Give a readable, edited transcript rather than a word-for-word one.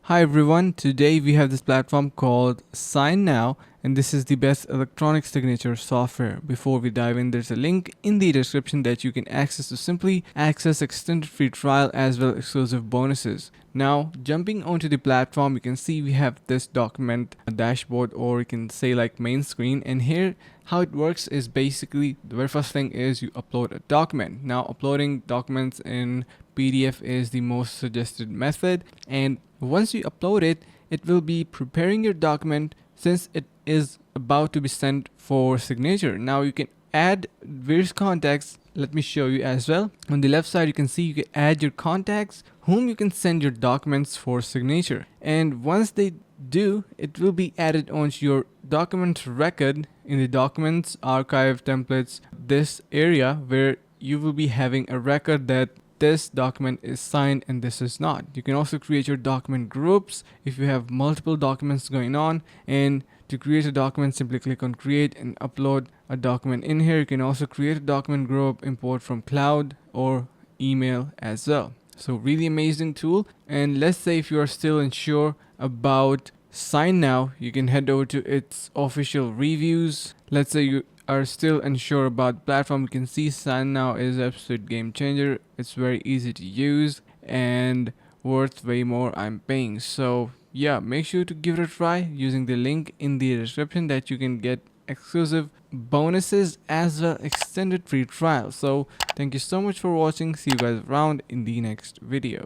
Hi everyone, today we have this platform called SignNow, and this is the best electronic signature software. Before we dive in, there's a link in the description that you can access to simply access extended free trial as well as exclusive bonuses. Now, jumping onto the platform, you can see we have this document dashboard, or you can say like main screen, and here how it works is basically the very first thing is you upload a document. Now, uploading documents in PDF is the most suggested method, and once you upload it, it will be preparing your document since it is about to be sent for signature. Now you can add various contacts. Let me show you as well. On the left side, you can see you can add your contacts whom you can send your documents for signature. And once they do, it will be added onto your document record in the documents archive templates, this area where you will be having a record that this document is signed and this is not. You can also create your document groups if you have multiple documents going on, and to create a document simply click on create and upload a document in here. You can also create a document group, import from cloud or email as well. So really amazing tool. And let's say if you are still unsure about SignNow, you can head over to its official reviews. Let's say you are still unsure about the platform, you can see SignNow is absolute game changer. It's very easy to use and worth way more I'm paying. So yeah, make sure to give it a try using the link in the description that you can get exclusive bonuses as well extended free trial. So thank you so much for watching. See you guys around in the next video.